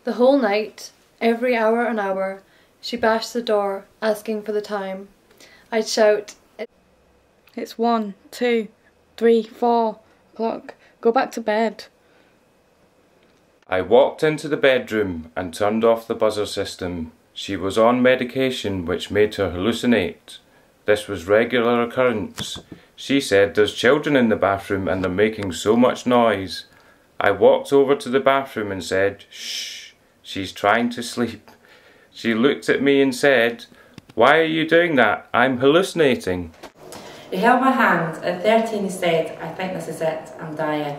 The whole night, every hour and hour, she bashed the door, asking for the time. I'd shout, "It's 1, 2, 3, 4 o'clock. Go back to bed." I walked into the bedroom and turned off the buzzer system. She was on medication which made her hallucinate. This was regular occurrence. She said there's children in the bathroom and they're making so much noise. I walked over to the bathroom and said, "Shh, she's trying to sleep." She looked at me and said, "Why are you doing that? I'm hallucinating." He held my hand. At 13 he said, "I think this is it, I'm dying."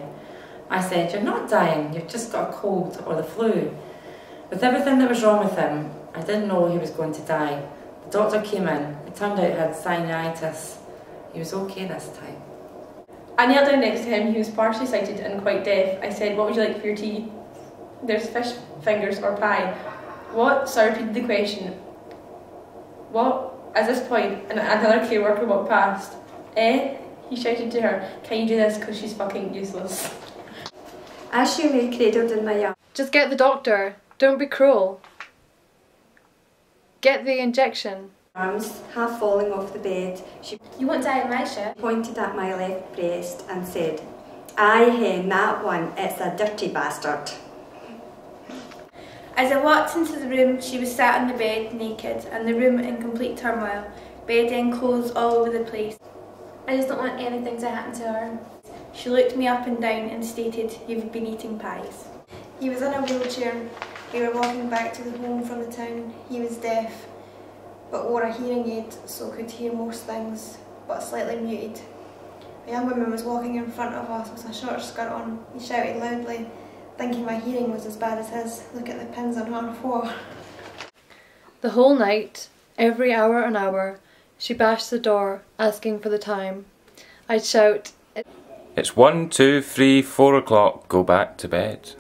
I said, "You're not dying, you've just got a cold or the flu." With everything that was wrong with him, I didn't know he was going to die. The doctor came in. It turned out he had sinusitis. He was okay this time. I knelt down next to him. He was partially sighted and quite deaf. I said, "What would you like for your tea?" "There's fish fingers or pie." "What?" So I repeated the question. "What?" At this point, another care worker walked past. "Eh?" He shouted to her, "Can you do this because she's fucking useless?" As she lay cradled in my arms. Just get the doctor. Don't be cruel. Get the injection. Half falling off the bed, she "You won't die in my shift." pointed at my left breast and said, "Aye hen, that one, it's a dirty bastard." As I walked into the room, she was sat on the bed, naked, and the room in complete turmoil, bedding, clothes all over the place. I just don't want anything to happen to her. She looked me up and down and stated, "You've been eating pies." He was in a wheelchair. We were walking back to the home from the town. He was deaf, but wore a hearing aid so could hear most things, but slightly muted. A young woman was walking in front of us with a short skirt on. He shouted loudly, thinking my hearing was as bad as his. "Look at the pins on her floor." The whole night, every hour and hour, she bashed the door, asking for the time. I'd shout, It's 1, 2, 3, 4 o'clock. Go back to bed.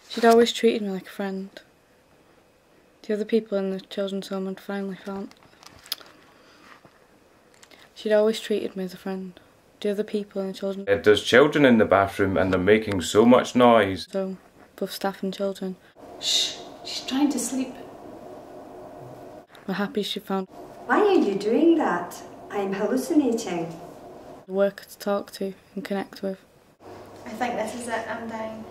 She'd always treated me like a friend. The other people in the children's home had finally found. She'd always treated me as a friend. The other people in the children's home. There's children in the bathroom and they're making so much noise. So, both staff and children. "Shh, she's trying to sleep." Were happy she found "Why are you doing that? I'm hallucinating." a worker to talk to and connect with. "I think this is it, I'm dying."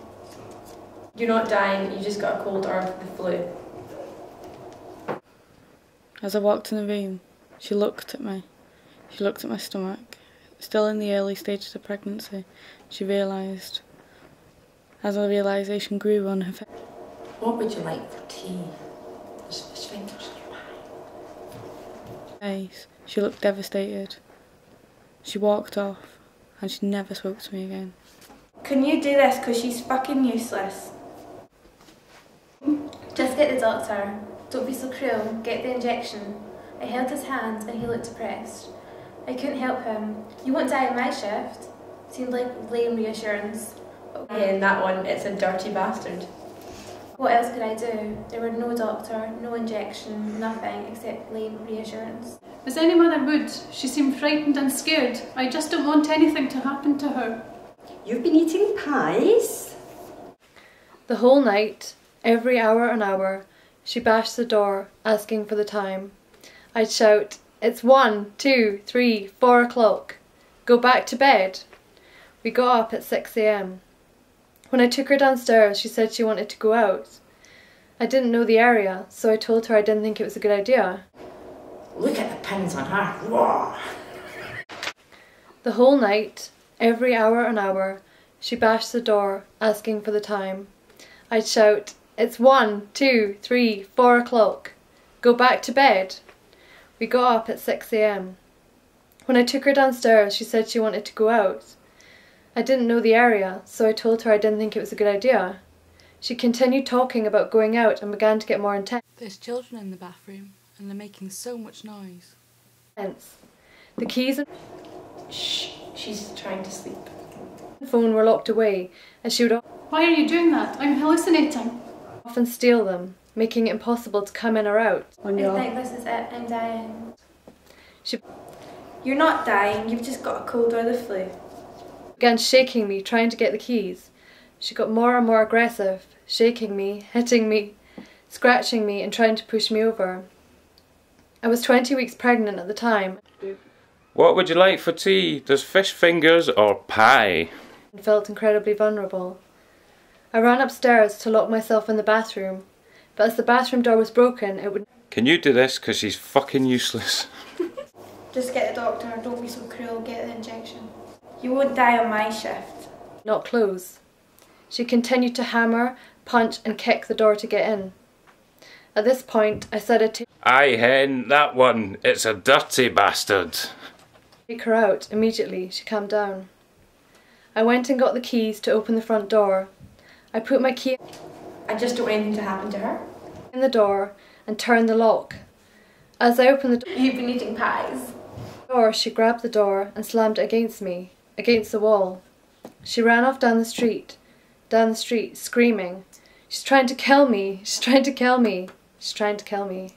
"You're not dying, you just got a cold or the flu." As I walked in the room, she looked at me. She looked at my stomach. Still in the early stages of pregnancy, she realised, as a realisation grew on her face. What would you like for tea? There's fish fingers in your pie. She looked devastated. She walked off and she never spoke to me again. "Can you do this because she's fucking useless?" "Just get the doctor. Don't be so cruel. Get the injection." I held his hand and he looked depressed. I couldn't help him. "You won't die in my shift." Seemed like lame reassurance. "And that one, it's a dirty bastard." What else could I do? There were no doctor, no injection, nothing except lame reassurance. As any mother would, she seemed frightened and scared. I just don't want anything to happen to her. "You've been eating pies?" The whole night, every hour and hour, she bashed the door, asking for the time. I'd shout, "It's 1, 2, 3, 4 o'clock. Go back to bed." We got up at 6 a.m. When I took her downstairs, she said she wanted to go out. I didn't know the area, so I told her I didn't think it was a good idea. "Look at the pins on her. Whoa." The whole night, every hour and hour, she bashed the door, asking for the time. I'd shout, "It's 1, 2, 3, 4 o'clock. Go back to bed." We got up at 6 a.m. When I took her downstairs, she said she wanted to go out. I didn't know the area, so I told her I didn't think it was a good idea. She continued talking about going out and began to get more intense. There's children in the bathroom and they're making so much noise. The keys and "Shh, she's trying to sleep." phone were locked away, and she would "Why are you doing that? I'm hallucinating." often steal them, making it impossible to come in or out. I think this is it, I'm dying. She "You're not dying, you've just got a cold or the flu." began shaking me, trying to get the keys. She got more and more aggressive, shaking me, hitting me, scratching me and trying to push me over. I was 20 weeks pregnant at the time. What would you like for tea? There's fish fingers or pie? And felt incredibly vulnerable. I ran upstairs to lock myself in the bathroom, but as the bathroom door was broken, it would... Can you do this? Because she's fucking useless. Just get the doctor, don't be so cruel, get the injection. You won't die on my shift. not close. She continued to hammer, punch and kick the door to get in. At this point, I said to Aye, hen, that one. It's a dirty bastard. take her out. Immediately, she calmed down. I went and got the keys to open the front door. I put my key I just don't want anything to happen to her. in the door and turned the lock. As I opened the You've been eating pies. door, she grabbed the door and slammed it against me, against the wall. She ran off down the street, screaming, "She's trying to kill me! She's trying to kill me! She's trying to kill me!"